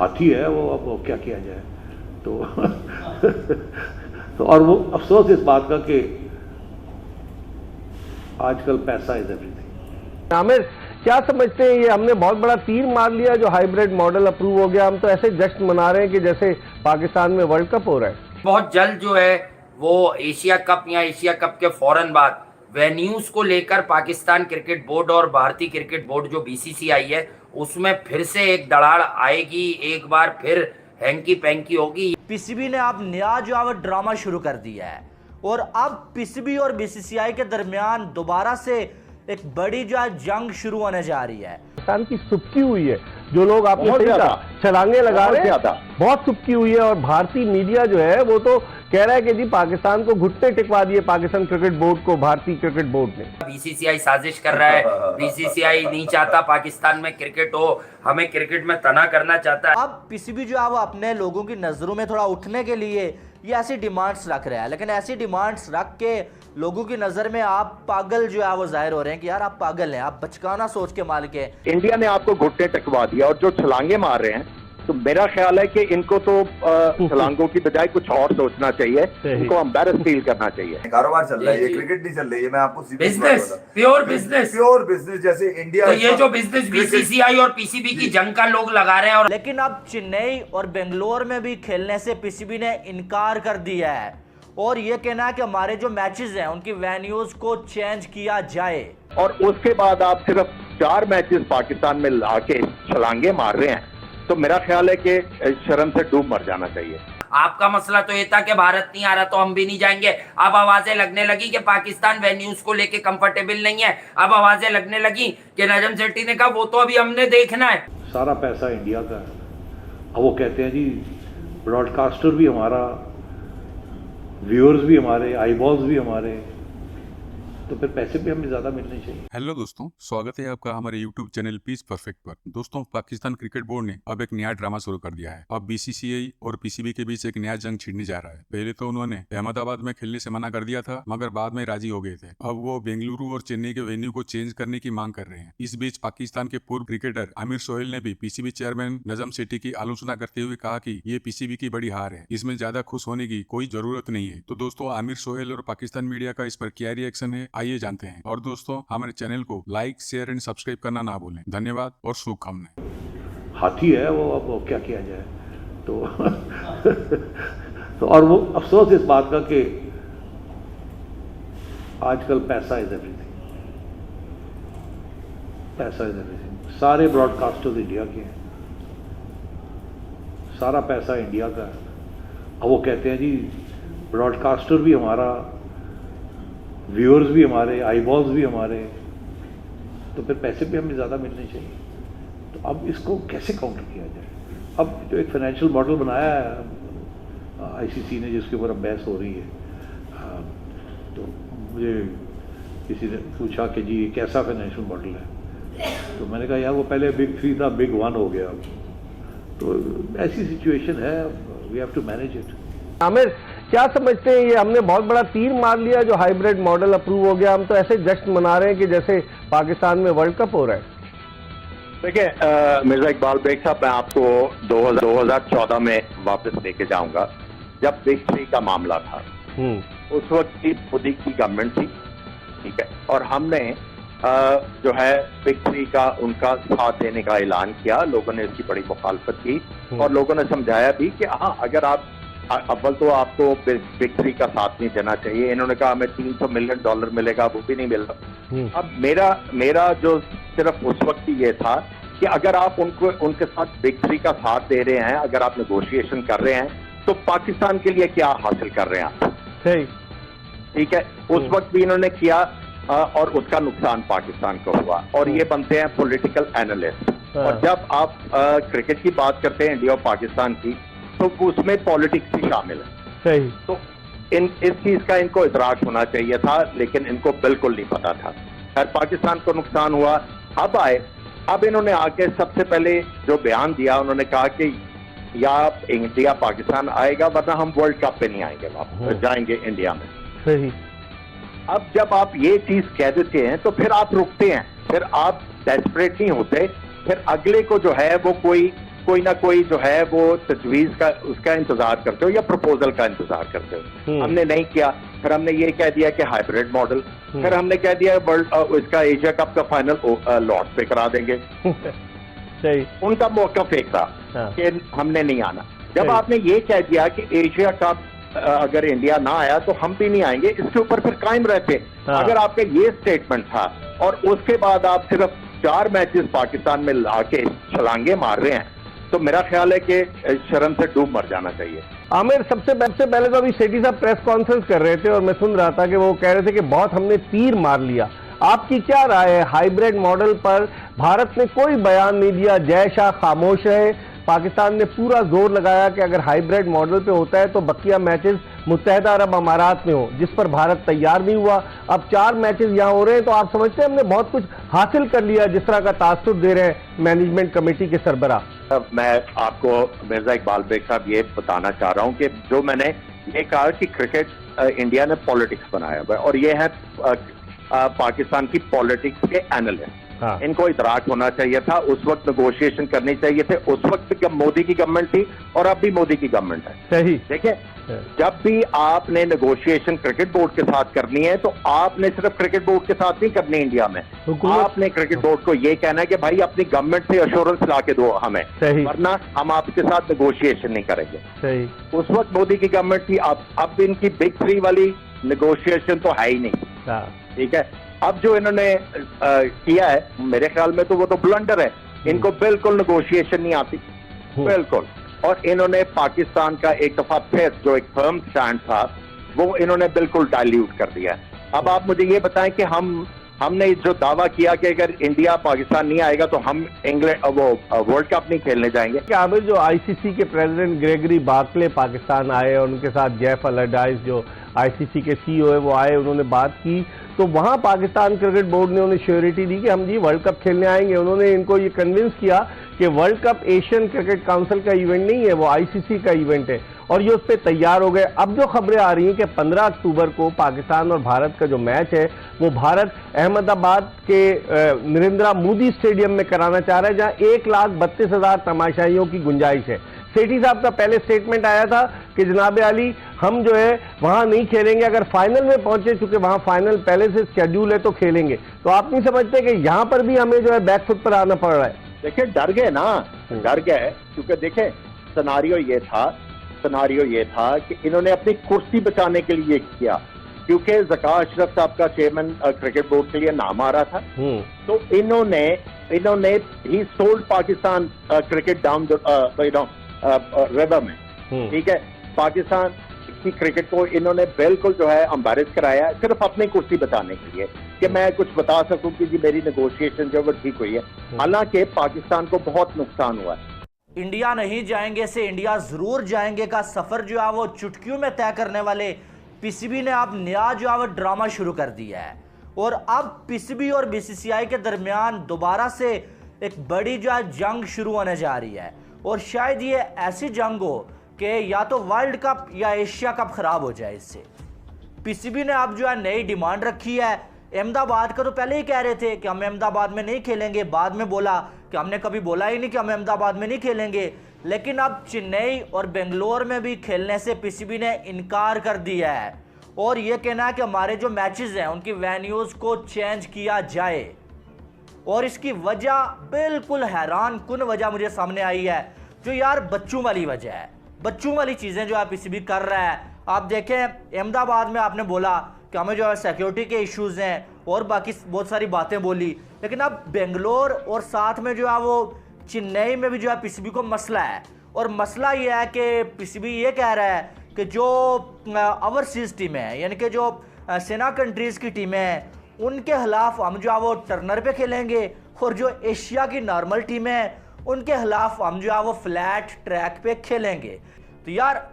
हाथी है वो, अब वो क्या किया जाए। तो, तो और वो अफसोस इस बात का कि आजकल पैसा इज एवरीथिंग। आमिर, क्या समझते हैं, ये हमने बहुत बड़ा तीर मार लिया जो हाइब्रिड मॉडल अप्रूव हो गया, हम तो ऐसे जश्न मना रहे हैं कि जैसे पाकिस्तान में वर्ल्ड कप हो रहा है। बहुत जल्द जो है वो एशिया कप या एशिया कप के फौरन बाद वेन्यूज को लेकर पाकिस्तान क्रिकेट बोर्ड और भारतीय क्रिकेट बोर्ड जो बीसीसीआई है उसमें फिर से एक दरार आएगी, एक बार फिर हैंकी पैंकी होगी। पीसीबी ने अब नया जो है ड्रामा शुरू कर दिया है और अब पीसीबी और बीसीसीआई के दरमियान दोबारा से एक बड़ी जो है जंग शुरू होने जा रही है। पाकिस्तान की सुबकी हुई है, जो लोग आपने बहुत सही ज्यादा कहा छलांगे लगा रहे हैं, बहुत सुबकी हुई है। और भारतीय मीडिया जो है वो तो कह रहा है कि जी पाकिस्तान को घुटने टिकवा दिए पाकिस्तान क्रिकेट बोर्ड को भारतीय क्रिकेट बोर्ड ने। बीसीसीआई साजिश कर रहा है, बीसीसीआई नहीं चाहता पाकिस्तान में क्रिकेट हो, हमें क्रिकेट में तना करना चाहता है। अब पीसीबी जो है वो अपने लोगों की नजरों में थोड़ा उठने के लिए ये ऐसी डिमांड्स रख रहा है, लेकिन ऐसी डिमांड्स रख के लोगों की नजर में आप पागल जो है वो जाहिर हो रहे हैं कि यार आप पागल हैं, आप बचकाना सोच के मालिक हैं। इंडिया ने आपको घुटने टिकवा दिया और जो छलांगे मार रहे हैं, तो मेरा ख्याल है कि इनको तो छलांगों की बजाय कुछ और सोचना चाहिए, इनको एम्बैरस फील करना चाहिए। कारोबार चल रहा है, ये क्रिकेट नहीं चल रही है। मैं आपको बिजनेस, प्योर बिजनेस जैसे इंडिया। तो ये जो बिजनेस बीसीसीआई और पीसीबी की जंग का लोग लगा रहे हैं। और लेकिन अब चेन्नई और बेंगलोर में भी खेलने से पीसीबी ने इनकार कर दिया है और ये कहना है कि हमारे जो मैचेस हैं उनकी वेन्यूज को चेंज किया जाए। और उसके बाद आप सिर्फ 4 मैचेस पाकिस्तान में लाके छलांगे मार रहे हैं, तो मेरा ख्याल है कि शर्म से डूब मर जाना चाहिए। आपका मसला तो ये था कि भारत नहीं आ रहा तो हम भी नहीं जाएंगे। अब आवाजें लगने लगी कि पाकिस्तान वेन्यूज को लेके कंफर्टेबल नहीं है। अब आवाजें लगने लगी कि नजम सेठी ने कहा वो तो अभी हमने देखना है। सारा पैसा इंडिया का है। अब वो कहते हैं जी ब्रॉडकास्टर भी हमारा, व्यूअर्स भी हमारे, आईबॉल्स भी हमारे, तो फिर पैसे भी हमें ज्यादा मिलने चाहिए। हेलो दोस्तों, स्वागत है आपका हमारे यूट्यूब चैनल पीस परफेक्ट पर। दोस्तों, पाकिस्तान क्रिकेट बोर्ड ने अब एक नया ड्रामा शुरू कर दिया है। अब बीसीसीआई और पीसीबी के बीच एक नया जंग छिड़ने जा रहा है। पहले तो उन्होंने अहमदाबाद में खेलने से मना कर दिया था, मगर बाद में राजी हो गए थे। अब वो बेंगलुरु और चेन्नई के वेन्यू को चेंज करने की मांग कर रहे हैं। इस बीच पाकिस्तान के पूर्व क्रिकेटर आमिर सोहेल ने भी पीसीबी चेयरमैन नजम सेठी की आलोचना करते हुए कहा कि ये पीसीबी की बड़ी हार है, इसमें ज्यादा खुश होने की कोई जरूरत नहीं है। तो दोस्तों, आमिर सोहेल और पाकिस्तान मीडिया का इस पर क्या रिएक्शन है, आइए जानते हैं। और दोस्तों, हमारे चैनल को लाइक, शेयर एंड सब्सक्राइब करना ना भूलें। धन्यवाद और शुभकामनाएं। हाथी है वो, अब वो क्या किया जाए। तो, तो और वो अफसोस इस बात का कि आजकल पैसा इज एवरीथिंग। पैसा इज एवरीथिंग। सारे ब्रॉडकास्टर्स इंडिया के हैं, सारा पैसा इंडिया का है। अब वो कहते हैं जी ब्रॉडकास्टर भी हमारा, व्यूअर्स भी हमारे, आईबॉल्स भी हमारे, तो फिर पैसे भी हमें ज़्यादा मिलने चाहिए। तो अब इसको कैसे काउंटर किया जाए। अब जो एक फाइनेंशियल मॉडल बनाया है आईसीसी ने, जिसके ऊपर अब बहस हो रही है, तो मुझे किसी ने पूछा कि जी ये कैसा फाइनेंशियल मॉडल है, तो मैंने कहा यार वो पहले बिग 3 था, बिग 1 हो गया। तो ऐसी सिचुएशन है, we have to manage it. Aamir, क्या समझते हैं, ये हमने बहुत बड़ा तीर मार लिया जो हाइब्रिड मॉडल अप्रूव हो गया, हम तो ऐसे जश्न मना रहे हैं कि जैसे पाकिस्तान में वर्ल्ड कप हो रहा है। देखिए मिर्जा इकबाल बेग साहब, मैं आपको 2014 में वापस लेके जाऊंगा, जब बिग 3 का मामला था। उस वक्त की मोदी की गवर्नमेंट थी, ठीक है, और हमने जो है बिग 3 का उनका साथ देने का ऐलान किया। लोगों ने इसकी बड़ी मुखालफत की और लोगों ने समझाया भी कि हाँ, अगर आप अव्वल तो आपको बिग 3 का साथ नहीं देना चाहिए। इन्होंने कहा हमें $300 मिलियन मिलेगा, वो भी नहीं मिला। अब मेरा जो सिर्फ उस वक्त ही ये था कि अगर आप उनके साथ बिग 3 का साथ दे रहे हैं, अगर आप नेगोशिएशन कर रहे हैं, तो पाकिस्तान के लिए क्या हासिल कर रहे हैं आप। सही, ठीक है, उस वक्त भी इन्होंने किया और उसका नुकसान पाकिस्तान को हुआ। और ये बनते हैं पॉलिटिकल एनालिस्ट। और जब आप क्रिकेट की बात करते हैं इंडिया और पाकिस्तान की, तो उसमें पॉलिटिक्स भी शामिल है। सही। तो इस चीज का इनको इदराक होना चाहिए था, लेकिन इनको बिल्कुल नहीं पता था। खैर, पाकिस्तान को नुकसान हुआ। अब इन्होंने आके सबसे पहले जो बयान दिया, उन्होंने कहा कि या इंडिया पाकिस्तान आएगा, वरना हम वर्ल्ड कप पे नहीं आएंगे, वापस जाएंगे इंडिया में। सही। अब जब आप ये चीज कह देते हैं, तो फिर आप रुकते हैं, फिर आप डेस्परेट नहीं होते, फिर अगले को जो है वो कोई कोई ना कोई जो है वो तजवीज का उसका इंतजार करते हो या प्रपोजल का इंतजार करते हो। हमने नहीं किया, फिर हमने ये कह दिया कि हाइब्रिड मॉडल, फिर हमने कह दिया वर्ल्ड इसका एशिया कप का फाइनल लॉर्ड्स पे करा देंगे। सही, उनका मौका फेंक था कि हमने नहीं आना। जब आपने ये कह दिया कि एशिया कप अगर इंडिया ना आया तो हम भी नहीं आएंगे, इसके ऊपर फिर कायम रहते। अगर आपका ये स्टेटमेंट था और उसके बाद आप सिर्फ 4 मैचेस पाकिस्तान में लाके छलांगे मार रहे हैं, तो मेरा ख्याल है कि शर्म से डूब मर जाना चाहिए। आमिर, सबसे पहले तो अभी सेठी साहब प्रेस कॉन्फ्रेंस कर रहे थे और मैं सुन रहा था कि वो कह रहे थे कि बहुत हमने तीर मार लिया। आपकी क्या राय है हाइब्रिड मॉडल पर? भारत ने कोई बयान नहीं दिया, जय शाह खामोश है। पाकिस्तान ने पूरा जोर लगाया कि अगर हाइब्रिड मॉडल पे होता है तो बकिया मैचेस मुत्तहिदा अरब अमारात में हो, जिस पर भारत तैयार नहीं हुआ। अब 4 मैचेस यहां हो रहे हैं, तो आप समझते हैं हमने बहुत कुछ हासिल कर लिया, जिस तरह का तासुर दे रहे हैं मैनेजमेंट कमेटी के सरबराह। मैं आपको मिर्जा इकबाल बेग साहब ये बताना चाह रहा हूं कि जो मैंने ये कहा कि क्रिकेट इंडिया ने पॉलिटिक्स बनाया हुआ है, और ये है पाकिस्तान की पॉलिटिक्स के एनालिस्ट। इनको इदराक होना चाहिए था, उस वक्त नेगोशिएशन करनी चाहिए थे। उस वक्त जब मोदी की गवर्नमेंट थी और अब भी मोदी की गवर्नमेंट है। सही, देखिए, जब भी आपने नेगोशिएशन क्रिकेट बोर्ड के साथ करनी है तो आपने सिर्फ क्रिकेट बोर्ड के साथ नहीं करनी इंडिया में। आपने क्रिकेट बोर्ड को ये कहना है कि भाई अपनी गवर्नमेंट से अश्योरेंस ला के दो हमें, वरना हम आपके साथ नेगोशिएशन नहीं करेंगे। सही, उस वक्त मोदी की गवर्नमेंट थी। अब इनकी बिग 3 वाली नेगोशिएशन तो है ही नहीं। ठीक है, अब जो इन्होंने किया है, मेरे ख्याल में तो वो तो ब्लंडर है। इनको बिल्कुल नेगोशिएशन नहीं आती, बिल्कुल। और इन्होंने पाकिस्तान का एक दफा फिर जो एक फर्म स्टैंड था वो इन्होंने बिल्कुल डाइल्यूट कर दिया। अब आप मुझे ये बताएं कि हमने जो दावा किया कि अगर इंडिया पाकिस्तान नहीं आएगा तो हम इंग्लैंड वो वर्ल्ड कप नहीं खेलने जाएंगे। क्या आमिर, जो आईसीसी के प्रेसिडेंट ग्रेगरी बार्कले पाकिस्तान आए और उनके साथ जेफ अलाडाइस जो आईसीसी के सीईओ है वो आए, उन्होंने बात की, तो वहां पाकिस्तान क्रिकेट बोर्ड ने उन्हें श्योरिटी दी कि हम जी वर्ल्ड कप खेलने आएंगे। उन्होंने इनको ये कन्विंस किया कि world cup Asian cricket council का इवेंट नहीं है, वो आईसीसी का इवेंट है, और ये उस पर तैयार हो गए। अब जो खबरें आ रही हैं कि 15 अक्टूबर को पाकिस्तान और भारत का जो मैच है वो भारत अहमदाबाद के नरेंद्र मोदी स्टेडियम में कराना चाह रहा है, जहां 1,32,000 तमाशाइयों की गुंजाइश है। सेठी साहब का पहले स्टेटमेंट आया था कि जनाब अली हम जो है वहां नहीं खेलेंगे, अगर फाइनल में पहुंचे, चूंकि वहां फाइनल पहले से शेड्यूल है तो खेलेंगे। तो आप नहीं समझते कि यहां पर भी हमें जो है बैकफुट पर आना पड़ रहा है? देखिए, डर गए ना, डर गए, क्योंकि देखें सिनारियो ये था कि इन्होंने अपनी कुर्सी बचाने के लिए किया, क्योंकि ज़का अशरफ साहब का चेयरमैन क्रिकेट बोर्ड के लिए नाम आ रहा था। तो इन्होंने ही sold Pakistan cricket down river में। ठीक है, पाकिस्तान की क्रिकेट को इन्होंने बिल्कुल जो है एम्बैरेस कराया है, सिर्फ अपनी कुर्सी बचाने के लिए कि मैं कुछ बता सकूं कि जी मेरी नेगोशिएशन जो वो ठीक हुई है। हालांकि पाकिस्तान को बहुत नुकसान हुआ है। इंडिया नहीं जाएंगे से इंडिया जरूर जाएंगे का सफर जो है वो चुटकियों में तय करने वाले पीसीबी ने अब नया जो है वो ड्रामा शुरू कर दिया है, और अब पीसीबी और बीसीसीआई के दरमियान दोबारा से एक बड़ी जो है जंग शुरू होने जा रही है। और शायद ये ऐसी जंग हो कि या तो वर्ल्ड कप या एशिया कप खराब हो जाए इससे। पीसीबी ने अब जो है नई डिमांड रखी है। अहमदाबाद का तो पहले ही कह रहे थे कि हम अहमदाबाद में नहीं खेलेंगे, बाद में बोला कि हमने कभी बोला ही नहीं कि हम अहमदाबाद में नहीं खेलेंगे। लेकिन अब चेन्नई और बेंगलोर में भी खेलने से पीसीबी ने इनकार कर दिया है, और यह कहना है कि हमारे जो मैचेस हैं उनकी वेन्यूज़ को चेंज किया जाए। और इसकी वजह बिल्कुल हैरान कुन वजह मुझे सामने आई है, जो यार बच्चों वाली वजह है, बच्चों वाली चीज़ें जो है पीसीबी कर रहा है। आप देखें, अहमदाबाद में आपने बोला कि हमें जो है सिक्योरिटी के इश्यूज़ हैं और बाकी बहुत सारी बातें बोली, लेकिन अब बेंगलोर और साथ में जो है वो चेन्नई में भी जो है पीसीबी को मसला है। और मसला ये है कि पीसीबी ये कह रहा है कि जो ओवरसीज़ टीमें हैं, यानी कि जो सेना कंट्रीज़ की टीमें हैं, उनके खिलाफ हम जो है वो टर्नर पे खेलेंगे, और जो एशिया की नॉर्मल टीमें हैं उनके खिलाफ हम जो है वो फ्लैट ट्रैक पे खेलेंगे। तो यार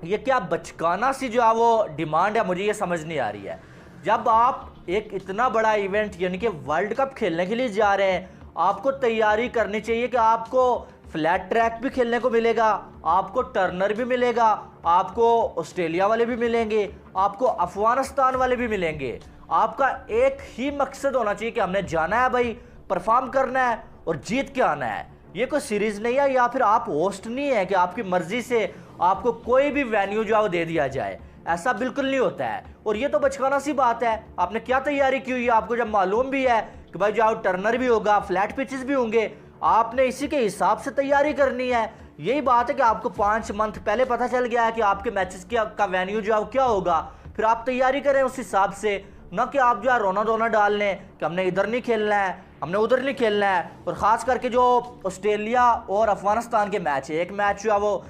ये क्या बचकाना सी जो है वो डिमांड है, मुझे ये समझ नहीं आ रही है। जब आप एक इतना बड़ा इवेंट यानी कि वर्ल्ड कप खेलने के लिए जा रहे हैं, आपको तैयारी करनी चाहिए कि आपको फ्लैट ट्रैक भी खेलने को मिलेगा, आपको टर्नर भी मिलेगा, आपको ऑस्ट्रेलिया वाले भी मिलेंगे, आपको अफगानिस्तान वाले भी मिलेंगे। आपका एक ही मकसद होना चाहिए कि हमने जाना है भाई, परफॉर्म करना है और जीत के आना है। ये कोई सीरीज नहीं है, या फिर आप होस्ट नहीं है कि आपकी मर्जी से आपको कोई भी वेन्यू जो है वो दे दिया जाए। ऐसा बिल्कुल नहीं होता है। और ये तो बचकाना सी बात है। आपने क्या तैयारी की हुई है? आपको जब मालूम भी है कि भाई जो टर्नर भी होगा, फ्लैट पिचेस भी होंगे, आपने इसी के हिसाब से तैयारी करनी है। यही बात है कि आपको 5 मंथ पहले पता चल गया है कि आपके मैचेस का वेन्यू जो है क्या होगा, फिर आप तैयारी करें उस हिसाब से, ना कि आप जो है रोना धोना डाल लें कि हमने इधर नहीं खेलना है, हमने उधर नहीं खेलना है। और ख़ास करके जो ऑस्ट्रेलिया और अफगानिस्तान के मैच है, एक मैच जो है वो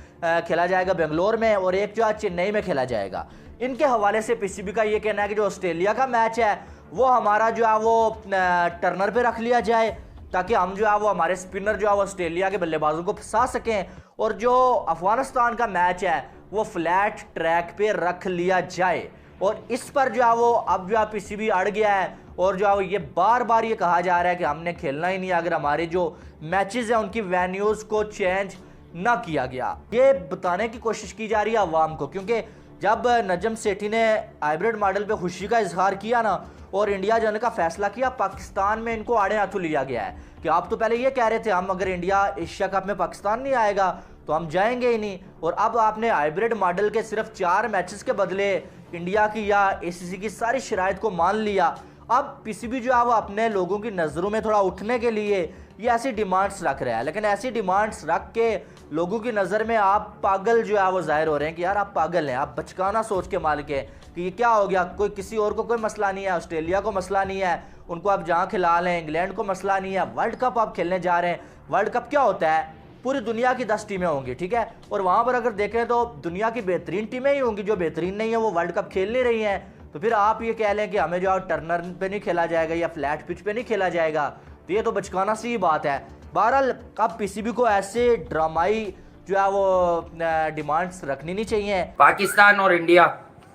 खेला जाएगा बेंगलोर में और एक जो है चेन्नई में खेला जाएगा। इनके हवाले से पीसीबी का ये कहना है कि जो ऑस्ट्रेलिया का मैच है वो हमारा जो है वो टर्नर पे रख लिया जाए, ताकि हम जो है वो हमारे स्पिनर जो है वो ऑस्ट्रेलिया के बल्लेबाजों को फंसा सकें। और जो अफगानिस्तान का मैच है वो फ्लैट ट्रैक पे रख लिया जाए। और इस पर जो है वो अब जो है पीसीबी अड़ गया है और जो है वो ये बार बार ये कहा जा रहा है कि हमने खेलना ही नहीं अगर हमारे जो मैचेस हैं उनकी वेन्यूज़ को चेंज ना किया गया। ये बताने की कोशिश की जा रही है अवाम को, क्योंकि जब नजम सेठी ने हाइब्रिड मॉडल पे खुशी का इजहार किया ना और इंडिया जाने का फैसला किया, पाकिस्तान में इनको आड़े हाथों लिया गया है कि आप तो पहले ये कह रहे थे हम अगर इंडिया एशिया कप में पाकिस्तान नहीं आएगा तो हम जाएंगे ही नहीं, और अब आपने हाइब्रिड मॉडल के सिर्फ 4 मैचेस के बदले इंडिया की या एसीसी की सारी शराइत को मान लिया। अब पीसीबी जो है वो अपने लोगों की नज़रों में थोड़ा उठने के लिए ये ऐसी डिमांड्स रख रहा है, लेकिन ऐसी डिमांड्स रख के लोगों की नज़र में आप पागल जो है वो जाहिर हो रहे हैं कि यार आप पागल हैं, आप बचकाना सोच के मालिक हैं कि ये क्या हो गया, कोई किसी और को कोई मसला नहीं है, ऑस्ट्रेलिया को मसला नहीं है, उनको आप जहाँ खिला लें, इंग्लैंड को मसला नहीं है, वर्ल्ड कप आप खेलने जा रहे हैं। वर्ल्ड कप क्या होता है? पूरी दुनिया की 10 टीमें होंगी, ठीक है, और वहाँ पर अगर देखें तो दुनिया की बेहतरीन टीमें ही होंगी, जो बेहतरीन नहीं है वो वर्ल्ड कप खेल नहीं रही हैं। तो फिर आप ये कह लें कि हमें जो है टर्नर पे नहीं खेला जाएगा या फ्लैट पिच पे नहीं खेला जाएगा, तो ये तो बचकाना सी बात है। बहरहाल अब पीसीबी को ऐसे ड्रामाई जो है वो डिमांड्स रखनी नहीं चाहिए। पाकिस्तान और इंडिया,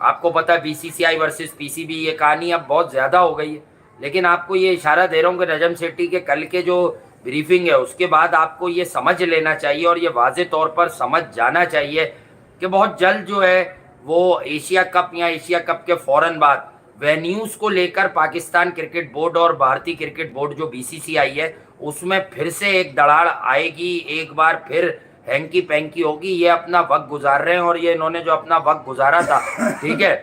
आपको पता है बीसीसीआई वर्सेस पीसीबी, ये कहानी अब बहुत ज़्यादा हो गई है। लेकिन आपको ये इशारा दे रहा हूँ कि नजम सेठी के कल के जो ब्रीफिंग है उसके बाद आपको ये समझ लेना चाहिए और ये वाजे तौर पर समझ जाना चाहिए कि बहुत जल्द जो है वो एशिया कप या एशिया कप के फ़ौरन बाद वेन्यूज़ को लेकर पाकिस्तान क्रिकेट बोर्ड और भारतीय क्रिकेट बोर्ड जो बीसीसीआई है उसमें फिर से एक दरार आएगी, एक बार फिर हैंकी पैंकी होगी। ये अपना वक्त गुजार रहे हैं और ये इन्होंने जो अपना वक्त गुजारा था, ठीक है,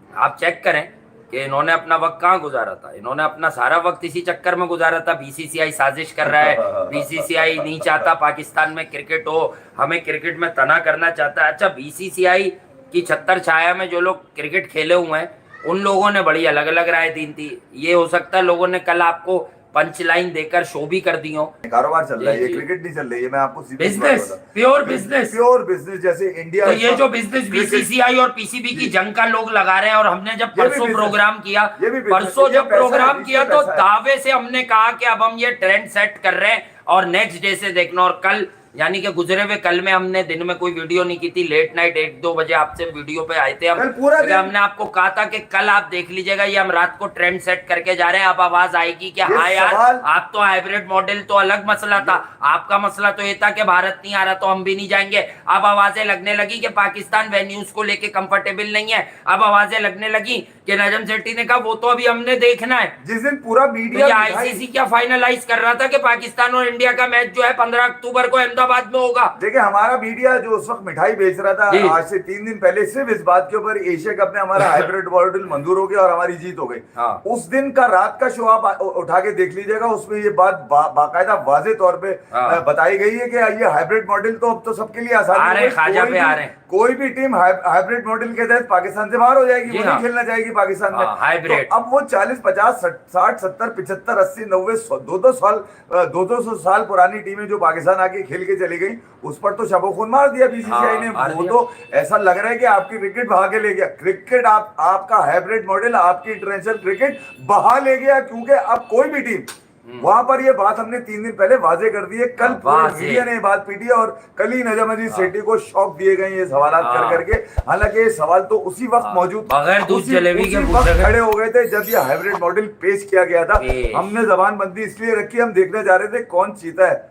आप चेक करें कि इन्होंने अपना वक्त कहाँ गुजारा था। इन्होंने अपना सारा वक्त इसी चक्कर में गुजारा था। बीसीसीआई साजिश कर रहा है, बीसीसीआई नहीं चाहता पाकिस्तान में क्रिकेट हो, हमें क्रिकेट में तना करना चाहता है। अच्छा, बीसीसीआई की छत्तर छाया में जो लोग क्रिकेट खेले हुए हैं उन लोगों ने बड़ी अलग अलग राय दी थी। ये हो सकता है लोगों ने कल आपको पंच लाइन देकर शो भी कर दी हो। कारोबार चल रहा है, ये क्रिकेट नहीं चल रही है। मैं आपको बिजनेस, प्योर बिजनेस, जैसे इंडिया, तो ये जो बिजनेस बीसीसीआई और पीसीबी की जंग का लोग लगा रहे हैं। और हमने जब परसों प्रोग्राम किया, तो दावे से हमने कहा कि अब हम ये ट्रेंड सेट कर रहे हैं और नेक्स्ट डे से देखना। और कल यानी कि गुजरे हुए कल में हमने दिन में कोई वीडियो नहीं की थी, लेट नाइट 1-2 बजे आपसे वीडियो पे आए थे हम। हमने आपको कहा था कि कल आप देख लीजिएगा, ये हम रात को ट्रेंड सेट करके जा रहे हैं। अब आवाज आएगी कि हाँ यार, आप तो हाइब्रिड मॉडल तो अलग मसला था, आपका मसला तो ये था कि भारत नहीं आ रहा तो हम भी नहीं जाएंगे। अब आवाजें लगने लगी कि पाकिस्तान वेन्यूज को लेके कंफर्टेबल नहीं है। अब आवाजें लगने लगी कि नजम सेठी ने कहा वो तो अभी हमने देखना है। जिस दिन पूरा मीडिया आईसीसी क्या फाइनलाइज कर रहा था कि पाकिस्तान और इंडिया का मैच जो है 15 अक्टूबर को अहमदाबाद में होगा। देखिए, हमारा मीडिया जो उस वक्त मिठाई बेच रहा था आज से 3 दिन पहले सिर्फ इस बात के ऊपर एशिया कप में हमारा हाइब्रिड मॉडल मंजूर हो गया और हमारी जीत हो गई। उस दिन का रात का शो आप उठा के देख लीजिएगा, उसमें ये बात बाकायदा वाजे तौर पे बताई गई है कि ये हाइब्रिड मॉडल तो अब तो सबके लिए आसान है। कोई भी टीम हाइब्रिड मॉडल के तहत पाकिस्तान से बाहर हो जाएगी, वो नहीं खेलना चाहेगी पाकिस्तान में। तो अब वो 40, 50, 60, 70, 75, 80, 90, 200 साल पुरानी टीमें जो पाकिस्तान आके खेल के चली गई, उस पर तो शबो-खून मार दिया बीसीसीआई ने। वो तो ऐसा लग रहा है कि आपकी क्रिकेट बहा के ले गया। क्रिकेट आपका हाइब्रिड मॉडल आपकी इंटरनेशनल क्रिकेट बहा ले गया, क्योंकि अब कोई भी टीम वहां पर ये बात हमने 3 दिन पहले वाजे कर दी है। कल पूरी मीडिया ने बात पीटी है और कल ही नजम अजीज सेठी को शॉक दिए गए ये सवाल कर करके। हालांकि ये सवाल तो उसी वक्त मौजूद, उसी वक्त खड़े हो गए थे जब ये हाइब्रिड मॉडल पेश किया गया था। हमने जबान बंदी इसलिए रखी, हम देखने जा रहे थे कौन जीता है।